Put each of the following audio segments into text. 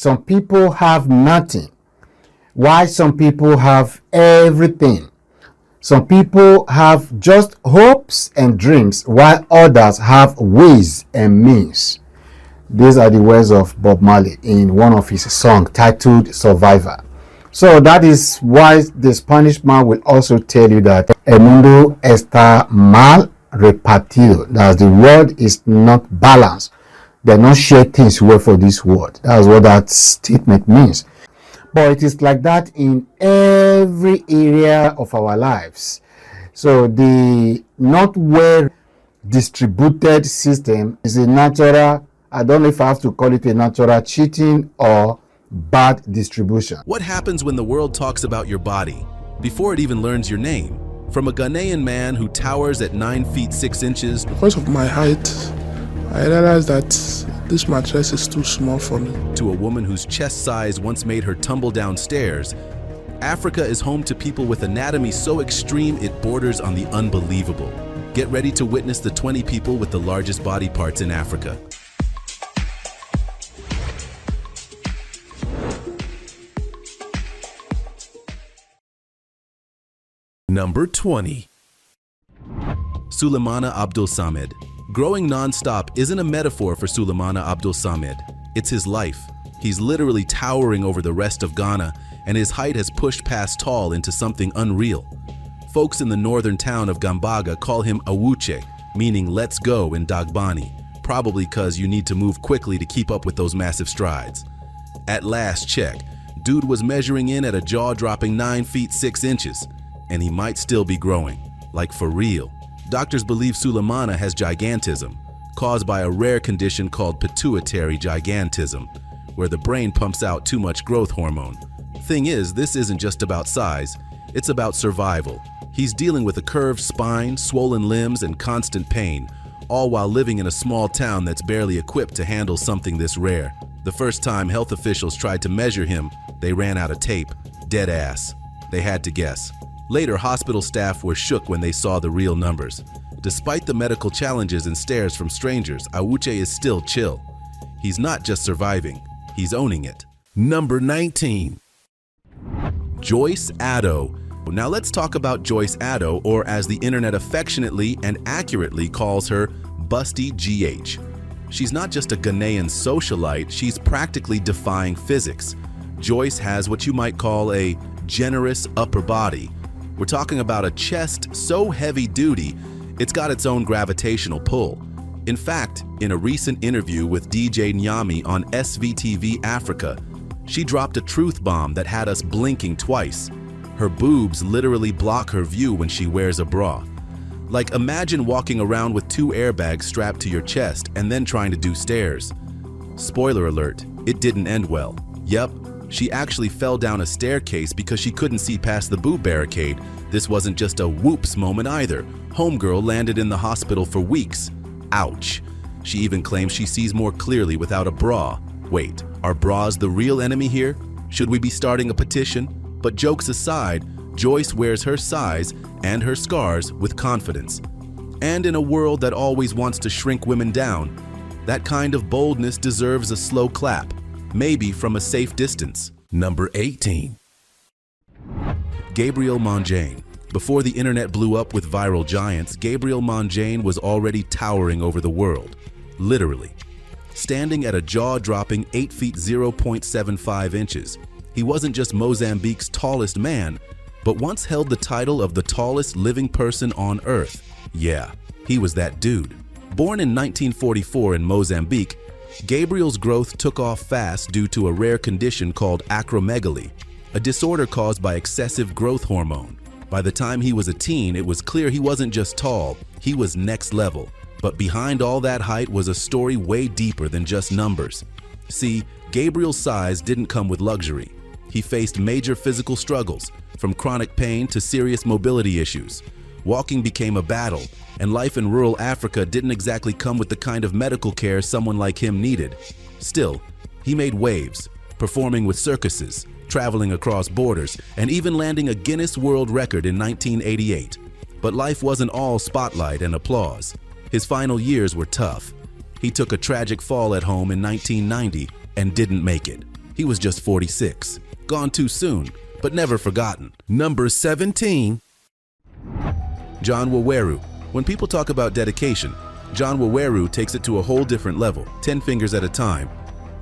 Some people have nothing, while some people have everything. Some people have just hopes and dreams, while others have ways and means. These are the words of Bob Marley in one of his songs titled Survivor. So that is why the Spanish man will also tell you that el mundo está mal repartido. That the world is not balanced. They don't share things well for this world. That's what that statement means. But it is like that in every area of our lives. So the not well distributed system is a natural, I don't know if I have to call it a natural cheating or bad distribution. What happens when the world talks about your body before it even learns your name? From a Ghanaian man who towers at 9 feet 6 inches. Because of my height, I realized that this mattress is too small for me. To a woman whose chest size once made her tumble downstairs, Africa is home to people with anatomy so extreme it borders on the unbelievable. Get ready to witness the 20 people with the largest body parts in Africa. Number 20. Sulamana Abdul Samad. Growing non-stop isn't a metaphor for Sulamana Abdul Samad. It's his life. He's literally towering over the rest of Ghana, and his height has pushed past tall into something unreal. Folks in the northern town of Gambaga call him Awuche, meaning let's go in Dagbani, probably because you need to move quickly to keep up with those massive strides. At last check, dude was measuring in at a jaw-dropping 9 feet 6 inches, and he might still be growing, like for real. Doctors believe Sulamana has gigantism, caused by a rare condition called pituitary gigantism, where the brain pumps out too much growth hormone. Thing is, this isn't just about size, it's about survival. He's dealing with a curved spine, swollen limbs, and constant pain, all while living in a small town that's barely equipped to handle something this rare. The first time health officials tried to measure him, they ran out of tape. Dead ass. They had to guess. Later, hospital staff were shook when they saw the real numbers. Despite the medical challenges and stares from strangers, Awuche is still chill. He's not just surviving, he's owning it. Number 19. Joyce Ado. Now let's talk about Joyce Ado, or as the internet affectionately and accurately calls her, Busty GH. She's not just a Ghanaian socialite, she's practically defying physics. Joyce has what you might call a generous upper body. We're talking about a chest so heavy-duty, it's got its own gravitational pull. In fact, in a recent interview with DJ Nyami on SVTV Africa, she dropped a truth bomb that had us blinking twice. Her boobs literally block her view when she wears a bra. Like, imagine walking around with 2 airbags strapped to your chest and then trying to do stairs. Spoiler alert, it didn't end well. Yep. She actually fell down a staircase because she couldn't see past the boob barricade. This wasn't just a whoops moment either. Homegirl landed in the hospital for weeks. Ouch. She even claims she sees more clearly without a bra. Wait, are bras the real enemy here? Should we be starting a petition? But jokes aside, Joyce wears her size and her scars with confidence. And in a world that always wants to shrink women down, that kind of boldness deserves a slow clap. Maybe from a safe distance. Number 18. Gabriel Mjane. Before the internet blew up with viral giants, Gabriel Mjane was already towering over the world. Literally. Standing at a jaw-dropping 8 feet 0.75 inches. He wasn't just Mozambique's tallest man, but once held the title of the tallest living person on Earth. Yeah, he was that dude. Born in 1944 in Mozambique, Gabriel's growth took off fast due to a rare condition called acromegaly, a disorder caused by excessive growth hormone. By the time he was a teen, it was clear he wasn't just tall, he was next level. But behind all that height was a story way deeper than just numbers. See, Gabriel's size didn't come with luxury. He faced major physical struggles, from chronic pain to serious mobility issues. Walking became a battle, and life in rural Africa didn't exactly come with the kind of medical care someone like him needed. Still, he made waves, performing with circuses, traveling across borders, and even landing a Guinness World Record in 1988. But life wasn't all spotlight and applause. His final years were tough. He took a tragic fall at home in 1990 and didn't make it. He was just 46, gone too soon, but never forgotten. Number 17. John Weru. When people talk about dedication, John Weru takes it to a whole different level, 10 fingers at a time.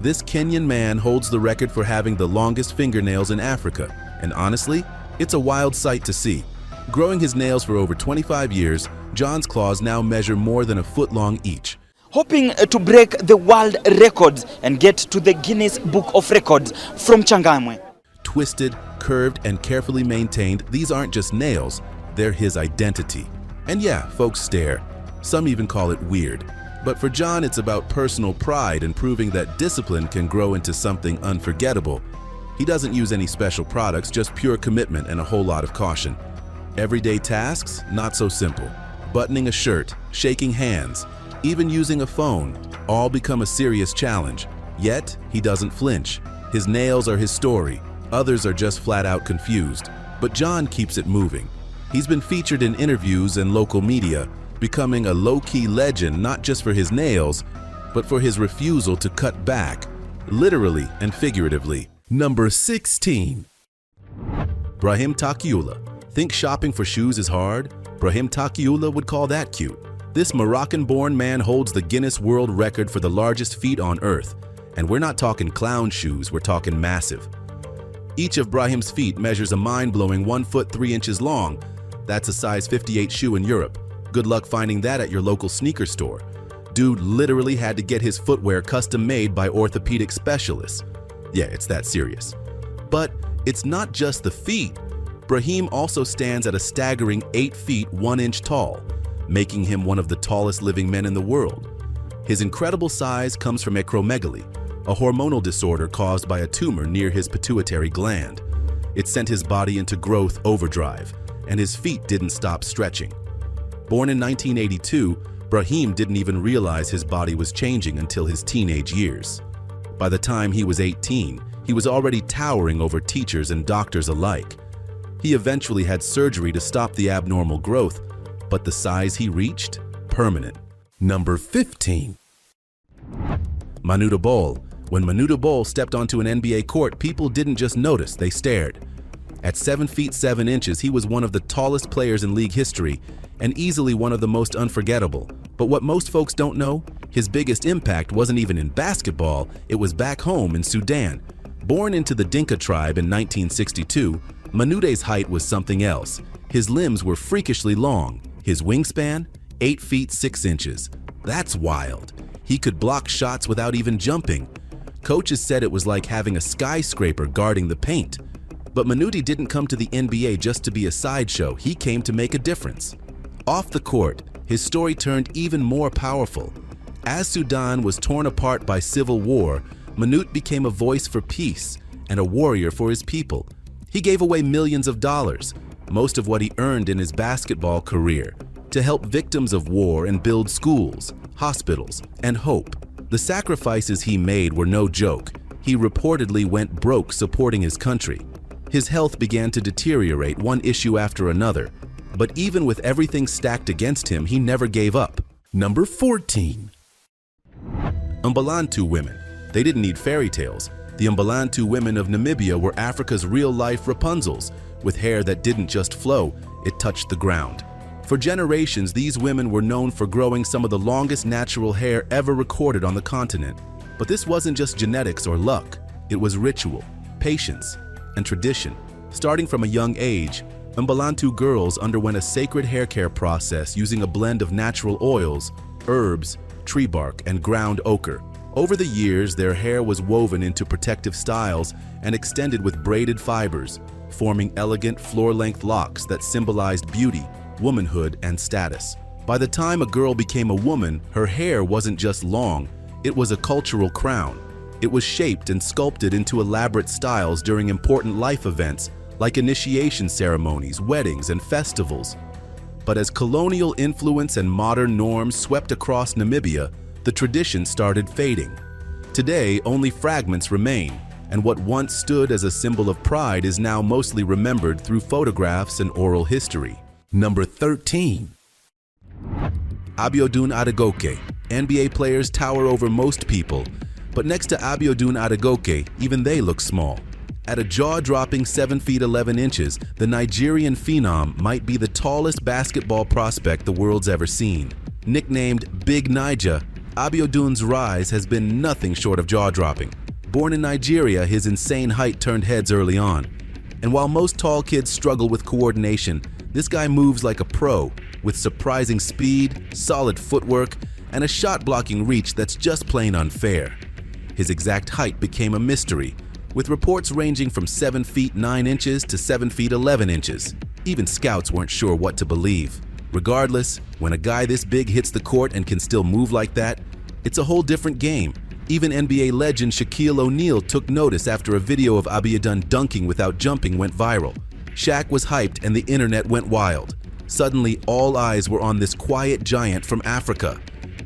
This Kenyan man holds the record for having the longest fingernails in Africa, and honestly, it's a wild sight to see. Growing his nails for over 25 years, John's claws now measure more than a foot long each. Hoping to break the world records and get to the Guinness Book of Records from Changamwe. Twisted, curved, and carefully maintained, these aren't just nails, they're his identity. And yeah, folks stare. Some even call it weird. But for John, it's about personal pride and proving that discipline can grow into something unforgettable. He doesn't use any special products, just pure commitment and a whole lot of caution. Everyday tasks, not so simple. Buttoning a shirt, shaking hands, even using a phone, all become a serious challenge. Yet, he doesn't flinch. His nails are his story. Others are just flat out confused. But John keeps it moving. He's been featured in interviews and local media, becoming a low-key legend not just for his nails, but for his refusal to cut back, literally and figuratively. Number 16. Brahim Takula. Think shopping for shoes is hard? Brahim Takula would call that cute. This Moroccan-born man holds the Guinness World Record for the largest feet on earth. And we're not talking clown shoes, we're talking massive. Each of Brahim's feet measures a mind-blowing 1 foot 3 inches long. That's a size 58 shoe in Europe. Good luck finding that at your local sneaker store. Dude literally had to get his footwear custom made by orthopedic specialists. Yeah, it's that serious. But it's not just the feet. Brahim also stands at a staggering 8 feet 1 inch tall, making him one of the tallest living men in the world. His incredible size comes from acromegaly, a hormonal disorder caused by a tumor near his pituitary gland. It sent his body into growth overdrive, and his feet didn't stop stretching. Born in 1982, Brahim didn't even realize his body was changing until his teenage years. By the time he was 18, he was already towering over teachers and doctors alike. He eventually had surgery to stop the abnormal growth, but the size he reached? Permanent. Number 15. Manuda Bowl. When Manuda Bowl stepped onto an NBA court, people didn't just notice, they stared. At 7 feet 7 inches, he was one of the tallest players in league history and easily one of the most unforgettable. But what most folks don't know, his biggest impact wasn't even in basketball, it was back home in Sudan. Born into the Dinka tribe in 1962, Manuda's height was something else. His limbs were freakishly long. His wingspan? 8 feet 6 inches. That's wild. He could block shots without even jumping. Coaches said it was like having a skyscraper guarding the paint. But Manuda didn't come to the NBA just to be a sideshow, he came to make a difference. Off the court, his story turned even more powerful. As Sudan was torn apart by civil war, Manuda became a voice for peace and a warrior for his people. He gave away millions of dollars, most of what he earned in his basketball career, to help victims of war and build schools, hospitals, and hope. The sacrifices he made were no joke. He reportedly went broke supporting his country. His health began to deteriorate, one issue after another. But even with everything stacked against him, he never gave up. Number 14. Umbilanu Women. They didn't need fairy tales. The Umbilanu women of Namibia were Africa's real-life Rapunzels, with hair that didn't just flow, it touched the ground. For generations, these women were known for growing some of the longest natural hair ever recorded on the continent. But this wasn't just genetics or luck. It was ritual, patience, and tradition. Starting from a young age, Umbilanu girls underwent a sacred hair care process using a blend of natural oils, herbs, tree bark, and ground ochre. Over the years, their hair was woven into protective styles and extended with braided fibers, forming elegant floor-length locks that symbolized beauty, womanhood, and status. By the time a girl became a woman, her hair wasn't just long, it was a cultural crown. It was shaped and sculpted into elaborate styles during important life events like initiation ceremonies, weddings, and festivals. But as colonial influence and modern norms swept across Namibia, the tradition started fading. Today, only fragments remain, and what once stood as a symbol of pride is now mostly remembered through photographs and oral history. Number 13. Abiodun Adigok. NBA players tower over most people, But next to Abiodun Adigok, even they look small. At a jaw-dropping 7 feet 11 inches, the Nigerian phenom might be the tallest basketball prospect the world's ever seen. Nicknamed Big Niger, Abiodun's rise has been nothing short of jaw-dropping. Born in Nigeria, his insane height turned heads early on. And while most tall kids struggle with coordination, this guy moves like a pro, with surprising speed, solid footwork, and a shot-blocking reach that's just plain unfair. His exact height became a mystery, with reports ranging from 7 feet 9 inches to 7 feet 11 inches. Even scouts weren't sure what to believe. Regardless, when a guy this big hits the court and can still move like that, it's a whole different game. Even NBA legend Shaquille O'Neal took notice after a video of Abiodun dunking without jumping went viral. Shaq was hyped and the internet went wild. Suddenly, all eyes were on this quiet giant from Africa.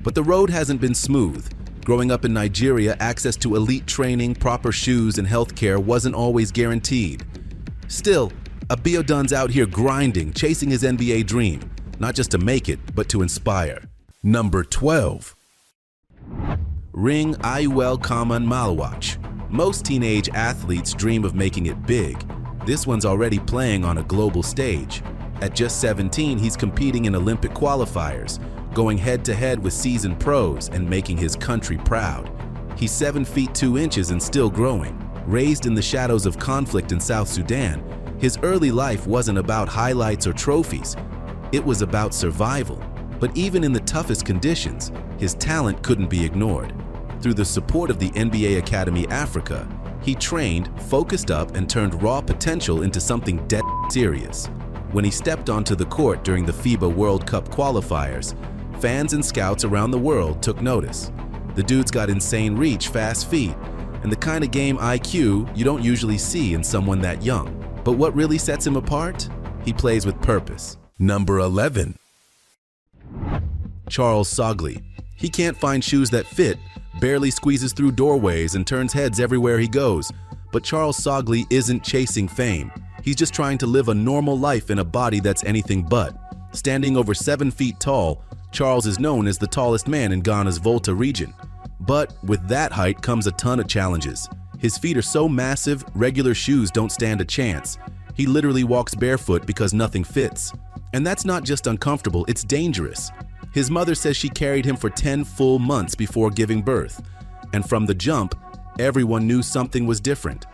But the road hasn't been smooth. Growing up in Nigeria, access to elite training, proper shoes, and healthcare wasn't always guaranteed. Still, Abiodun's out here grinding, chasing his NBA dream, not just to make it, but to inspire. Number 12. Ring Awell Common Malwatch. Most teenage athletes dream of making it big. This one's already playing on a global stage. At just 17, he's competing in Olympic qualifiers, going head-to-head with seasoned pros and making his country proud. He's 7 feet 2 inches and still growing. Raised in the shadows of conflict in South Sudan, his early life wasn't about highlights or trophies. It was about survival. But even in the toughest conditions, his talent couldn't be ignored. Through the support of the NBA Academy Africa, he trained, focused up, and turned raw potential into something dead serious. When he stepped onto the court during the FIBA World Cup qualifiers, fans and scouts around the world took notice. The dude's got insane reach, fast feet, and the kind of game IQ you don't usually see in someone that young. But what really sets him apart? He plays with purpose. Number 11. Charles Saggley. He can't find shoes that fit, barely squeezes through doorways, and turns heads everywhere he goes. But Charles Saggley isn't chasing fame. He's just trying to live a normal life in a body that's anything but. Standing over 7 feet tall, Charles is known as the tallest man in Ghana's Volta region. But with that height comes a ton of challenges. His feet are so massive, regular shoes don't stand a chance. He literally walks barefoot because nothing fits. And that's not just uncomfortable, it's dangerous. His mother says she carried him for 10 full months before giving birth. And from the jump, everyone knew something was different.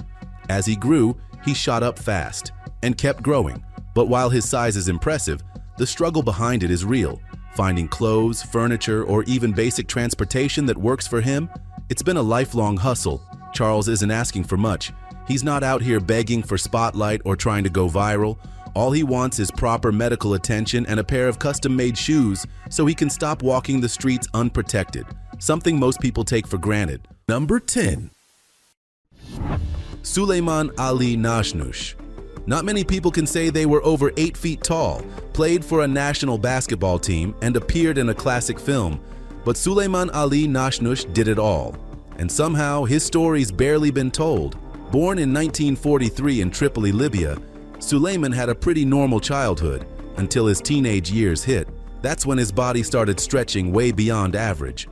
As he grew, he shot up fast and kept growing. But while his size is impressive, the struggle behind it is real. Finding clothes, furniture, or even basic transportation that works for him, it's been a lifelong hustle. Charles isn't asking for much. He's not out here begging for spotlight or trying to go viral. All he wants is proper medical attention and a pair of custom-made shoes so he can stop walking the streets unprotected, something most people take for granted. Number 10. Sullean Ali Nashnush. Not many people can say they were over 8 feet tall, played for a national basketball team, and appeared in a classic film. But Sullean Ali Nashnush did it all. And somehow, his story's barely been told. Born in 1943 in Tripoli, Libya, Sulleman had a pretty normal childhood until his teenage years hit. That's when his body started stretching way beyond average.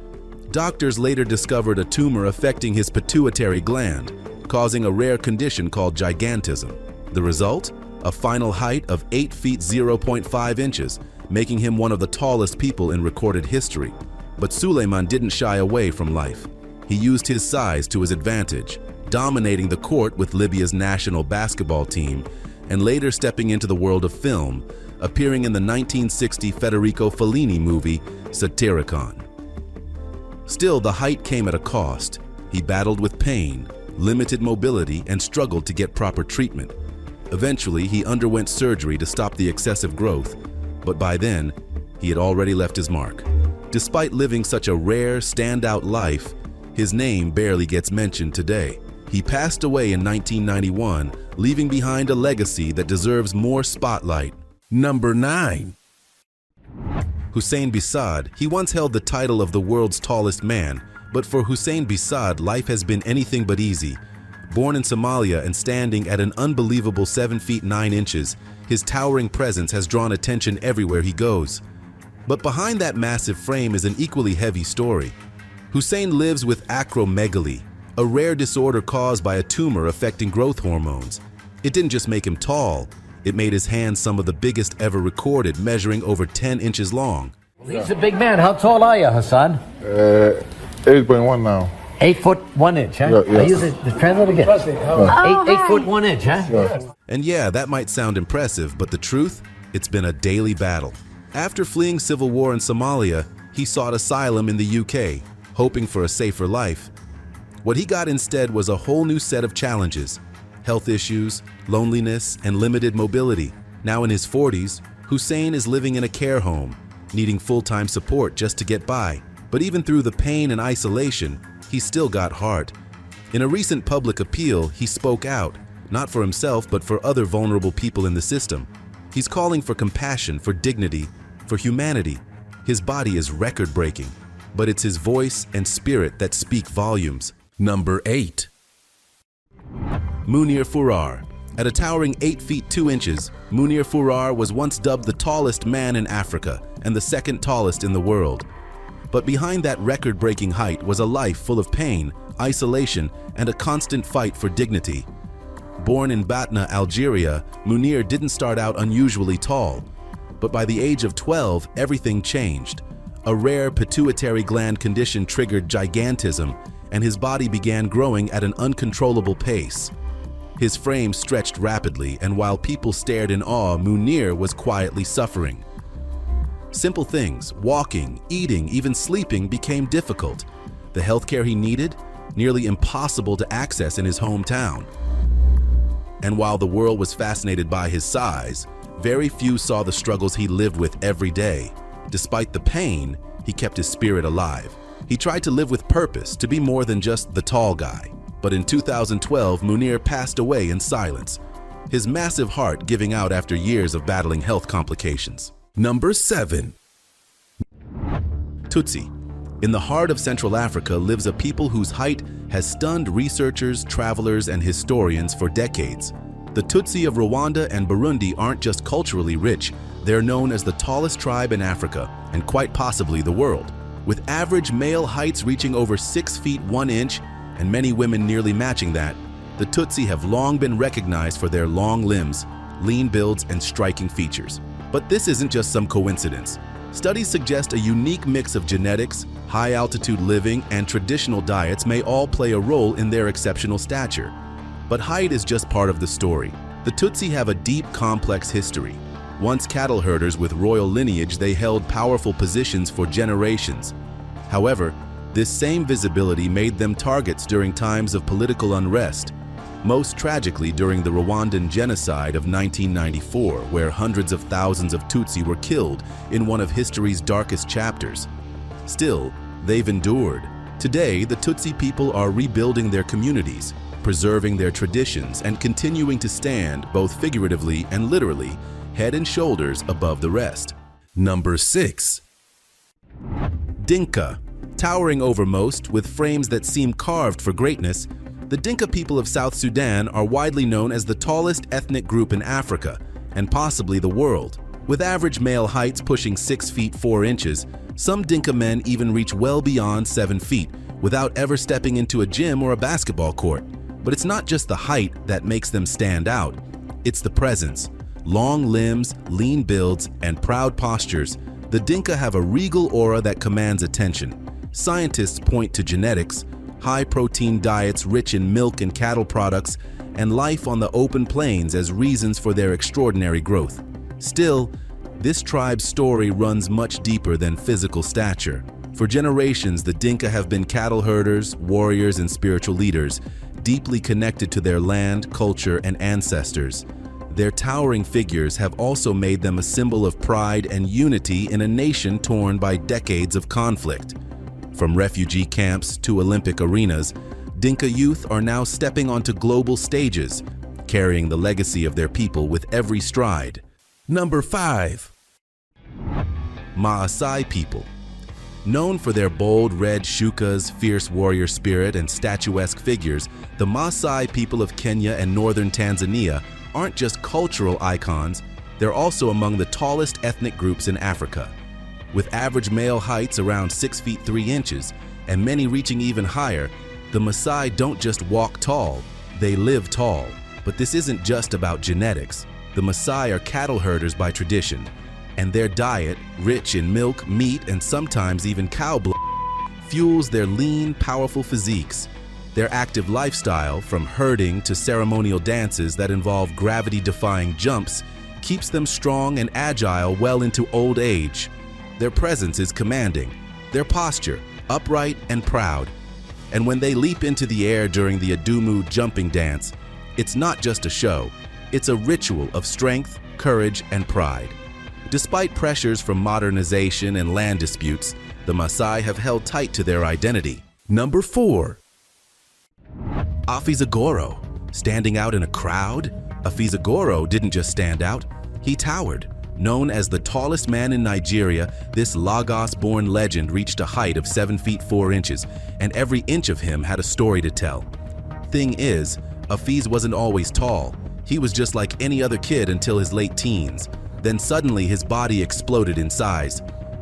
Doctors later discovered a tumor affecting his pituitary gland, causing a rare condition called gigantism. The result? A final height of 8 feet 0.5 inches, making him one of the tallest people in recorded history. But Sulleman didn't shy away from life. He used his size to his advantage, dominating the court with Libya's national basketball team, and later stepping into the world of film, appearing in the 1960 Federico Fellini movie Satyricon. Still, the height came at a cost. He battled with pain, limited mobility, and struggled to get proper treatment. Eventually, he underwent surgery to stop the excessive growth, but by then, he had already left his mark. Despite living such a rare, standout life, his name barely gets mentioned today. He passed away in 1991, leaving behind a legacy that deserves more spotlight. Number 9. Hussein Bad. He once held the title of the world's tallest man, but for Hussein Bad, life has been anything but easy. Born in Somalia and standing at an unbelievable 7 feet 9 inches, his towering presence has drawn attention everywhere he goes. But behind that massive frame is an equally heavy story. Hussein lives with acromegaly, a rare disorder caused by a tumor affecting growth hormones. It didn't just make him tall, it made his hands some of the biggest ever recorded, measuring over 10 inches long. He's a big man. How tall are you, Hassan? 8.1 now. 8 foot 1 inch, huh? Yeah. I use it to translate again. 8 foot 1 inch, huh? Yeah. And yeah, that might sound impressive, but the truth? It's been a daily battle. After fleeing civil war in Somalia, he sought asylum in the UK, hoping for a safer life. What he got instead was a whole new set of challenges: health issues, loneliness, and limited mobility. Now in his 40s, Hussein is living in a care home, needing full-time support just to get by. But even through the pain and isolation, he still got heart. In a recent public appeal, he spoke out, not for himself, but for other vulnerable people in the system. He's calling for compassion, for dignity, for humanity. His body is record-breaking, but it's his voice and spirit that speak volumes. Number 8. Munir Furrar. At a towering 8 feet 2 inches, Munir Furrar was once dubbed the tallest man in Africa and the second tallest in the world. But behind that record-breaking height was a life full of pain, isolation, and a constant fight for dignity. Born in Batna, Algeria, Munir didn't start out unusually tall. But by the age of 12, everything changed. A rare pituitary gland condition triggered gigantism, and his body began growing at an uncontrollable pace. His frame stretched rapidly, and while people stared in awe, Munir was quietly suffering. Simple things, walking, eating, even sleeping, became difficult. The healthcare he needed, nearly impossible to access in his hometown. And while the world was fascinated by his size, very few saw the struggles he lived with every day. Despite the pain, he kept his spirit alive. He tried to live with purpose, to be more than just the tall guy. But in 2012, Munir passed away in silence, his massive heart giving out after years of battling health complications. Number 7. Tootszie. In the heart of Central Africa lives a people whose height has stunned researchers, travelers, and historians for decades. The Tootszie of Rwanda and Burundi aren't just culturally rich, they're known as the tallest tribe in Africa, and quite possibly the world. With average male heights reaching over 6 feet 1 inch, and many women nearly matching that, the Tootszie have long been recognized for their long limbs, lean builds, and striking features. But this isn't just some coincidence. Studies suggest a unique mix of genetics, high-altitude living, and traditional diets may all play a role in their exceptional stature. But height is just part of the story. The Tootszie have a deep, complex history. Once cattle herders with royal lineage, they held powerful positions for generations. However, this same visibility made them targets during times of political unrest, most tragically during the Rwandan genocide of 1994, where hundreds of thousands of Tutsi were killed in one of history's darkest chapters. Still, they've endured. Today, the Tutsi people are rebuilding their communities, preserving their traditions, and continuing to stand, both figuratively and literally, head and shoulders above the rest. Number 6. Dinka. Towering over most, with frames that seem carved for greatness, the Dinka people of South Sudan are widely known as the tallest ethnic group in Africa, and possibly the world. With average male heights pushing 6 feet 4 inches, some Dinka men even reach well beyond 7 feet, without ever stepping into a gym or a basketball court. But it's not just the height that makes them stand out, it's the presence. Long limbs, lean builds, and proud postures, the Dinka have a regal aura that commands attention. Scientists point to genetics, high-protein diets rich in milk and cattle products, and life on the open plains as reasons for their extraordinary growth. Still, this tribe's story runs much deeper than physical stature. For generations, the Dinka have been cattle herders, warriors, and spiritual leaders, deeply connected to their land, culture, and ancestors. Their towering figures have also made them a symbol of pride and unity in a nation torn by decades of conflict. From refugee camps to Olympic arenas, Dinka youth are now stepping onto global stages, carrying the legacy of their people with every stride. Number 5. Maasai people. Known for their bold red shukas, fierce warrior spirit, and statuesque figures, the Maasai people of Kenya and northern Tanzania aren't just cultural icons, they're also among the tallest ethnic groups in Africa. With average male heights around 6 feet 3 inches and many reaching even higher, the Maasai don't just walk tall, they live tall. But this isn't just about genetics. The Maasai are cattle herders by tradition, and their diet, rich in milk, meat, and sometimes even cow blood, fuels their lean, powerful physiques. Their active lifestyle, from herding to ceremonial dances that involve gravity-defying jumps, keeps them strong and agile well into old age. Their presence is commanding, their posture upright and proud. And when they leap into the air during the Adumu jumping dance, it's not just a show, it's a ritual of strength, courage, and pride. Despite pressures from modernization and land disputes, the Maasai have held tight to their identity. Number 4. Afiagoro. Standing out in a crowd? Afiagoro didn't just stand out, he towered. Known as the tallest man in Nigeria, this Lagos-born legend reached a height of 7 feet 4 inches, and every inch of him had a story to tell. Thing is, Afiz wasn't always tall. He was just like any other kid until his late teens. Then suddenly his body exploded in size.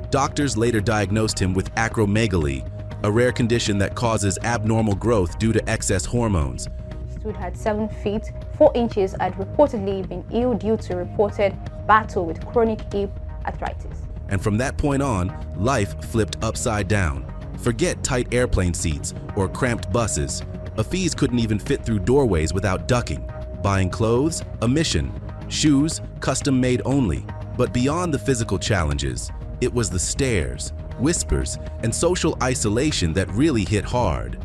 Doctors later diagnosed him with acromegaly, a rare condition that causes abnormal growth due to excess hormones. Stood at 7 feet 4 inches had reportedly been ill due to reported battle with chronic hip arthritis. And from that point on, life flipped upside down. Forget tight airplane seats or cramped buses. Afiz couldn't even fit through doorways without ducking. Buying clothes, a mission. Shoes, custom made only. But beyond the physical challenges, it was the stares, whispers, and social isolation that really hit hard.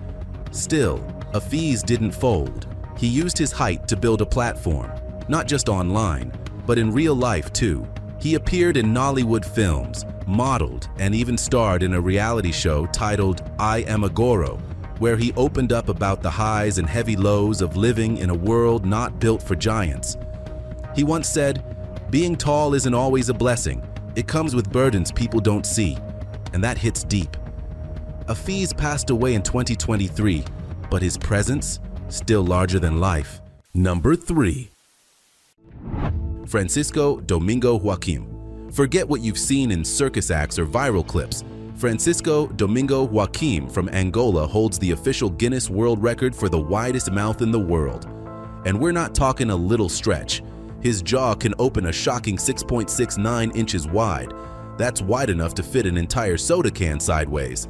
Still, Afiz didn't fold. He used his height to build a platform, not just online, but in real life too. He appeared in Nollywood films, modeled, and even starred in a reality show titled I Am Agoro, where he opened up about the highs and heavy lows of living in a world not built for giants. He once said, "Being tall isn't always a blessing. It comes with burdens people don't see," and that hits deep. Afiz passed away in 2023, but his presence, still larger than life. Number 3. Francisco Domingo Joaquim. Forget what you've seen in circus acts or viral clips. Francisco Domingo Joaquim from Angola holds the official Guinness World Record for the widest mouth in the world. And we're not talking a little stretch. His jaw can open a shocking 6.69 inches wide. That's wide enough to fit an entire soda can sideways.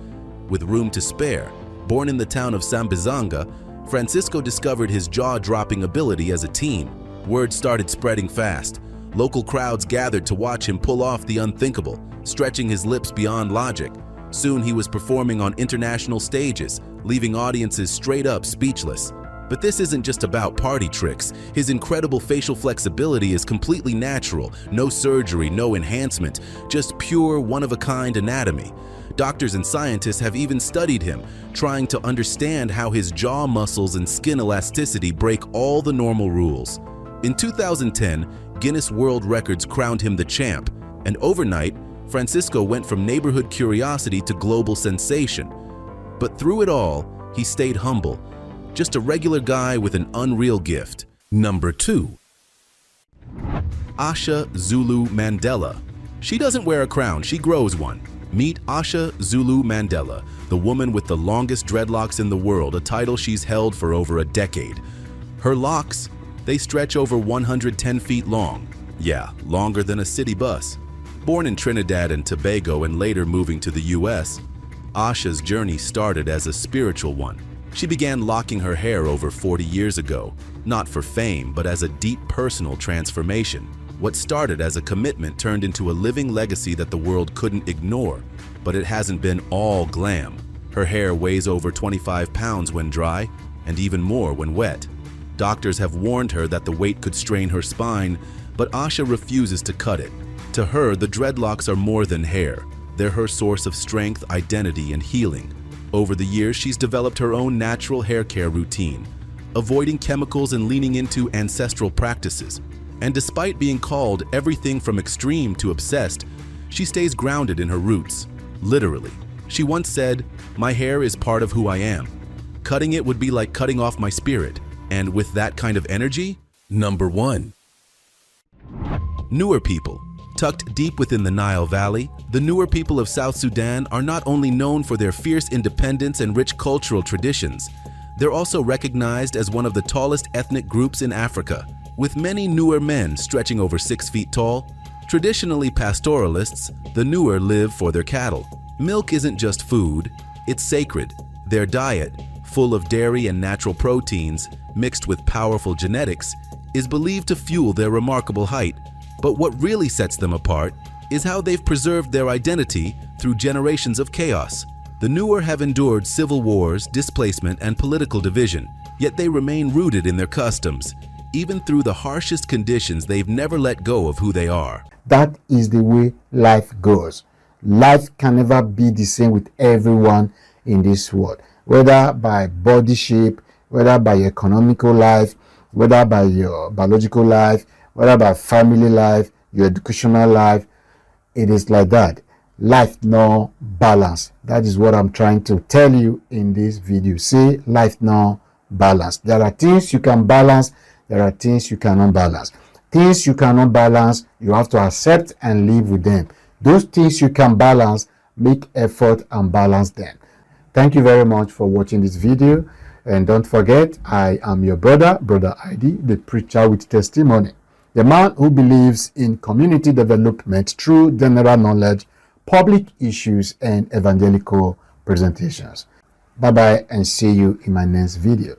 With room to spare, born in the town of Sambizanga, Francisco discovered his jaw-dropping ability as a teen. Word started spreading fast. Local crowds gathered to watch him pull off the unthinkable, stretching his lips beyond logic. Soon he was performing on international stages, leaving audiences straight up speechless. But this isn't just about party tricks. His incredible facial flexibility is completely natural. No surgery, no enhancement, just pure one-of-a-kind anatomy. Doctors and scientists have even studied him, trying to understand how his jaw muscles and skin elasticity break all the normal rules. In 2010, Guinness World Records crowned him the champ, and overnight, Francisco went from neighborhood curiosity to global sensation. But through it all, he stayed humble, just a regular guy with an unreal gift. Number 2. Asha Zulu Mandela. She doesn't wear a crown, she grows one. Meet Asha Zulu Mandela, the woman with the longest dreadlocks in the world, a title she's held for over a decade. Her locks, they stretch over 110 feet long. Yeah, longer than a city bus. Born in Trinidad and Tobago and later moving to the US, Asha's journey started as a spiritual one. She began locking her hair over 40 years ago, not for fame, but as a deep personal transformation. What started as a commitment turned into a living legacy that the world couldn't ignore. But it hasn't been all glam. Her hair weighs over 25 pounds when dry, and even more when wet. Doctors have warned her that the weight could strain her spine, but Asha refuses to cut it. To her, the dreadlocks are more than hair. They're her source of strength, identity, and healing. Over the years, she's developed her own natural hair care routine, avoiding chemicals and leaning into ancestral practices. And despite being called everything from extreme to obsessed, she stays grounded in her roots, literally. She once said, "My hair is part of who I am. Cutting it would be like cutting off my spirit." And with that kind of energy, Number 1. Newer people. Tucked deep within the Nile Valley, the Nuer people of South Sudan are not only known for their fierce independence and rich cultural traditions, they're also recognized as one of the tallest ethnic groups in Africa, with many Nuer men stretching over 6 feet tall. Traditionally pastoralists, the Nuer live for their cattle. Milk isn't just food, it's sacred. Their diet, full of dairy and natural proteins, mixed with powerful genetics, is believed to fuel their remarkable height. But what really sets them apart is how they've preserved their identity through generations of chaos. The Nuer have endured civil wars, displacement, and political division, yet they remain rooted in their customs. Even through the harshest conditions, they've never let go of who they are. That is the way life goes. Life can never be the same with everyone in this world, whether by body shape, whether by your economical life, whether by your biological life, whether by family life, your educational life. It is like that. Life no balance. That is what I'm trying to tell you in this video. Say life no balance. There are things you can balance, there are things you cannot balance. Things you cannot balance, you have to accept and live with them. Those things you can balance, make effort and balance them. Thank you very much for watching this video. And don't forget, I am your brother, Brother ID, the preacher with testimony. The man who believes in community development through general knowledge, public issues, and evangelical presentations. Bye-bye and see you in my next video.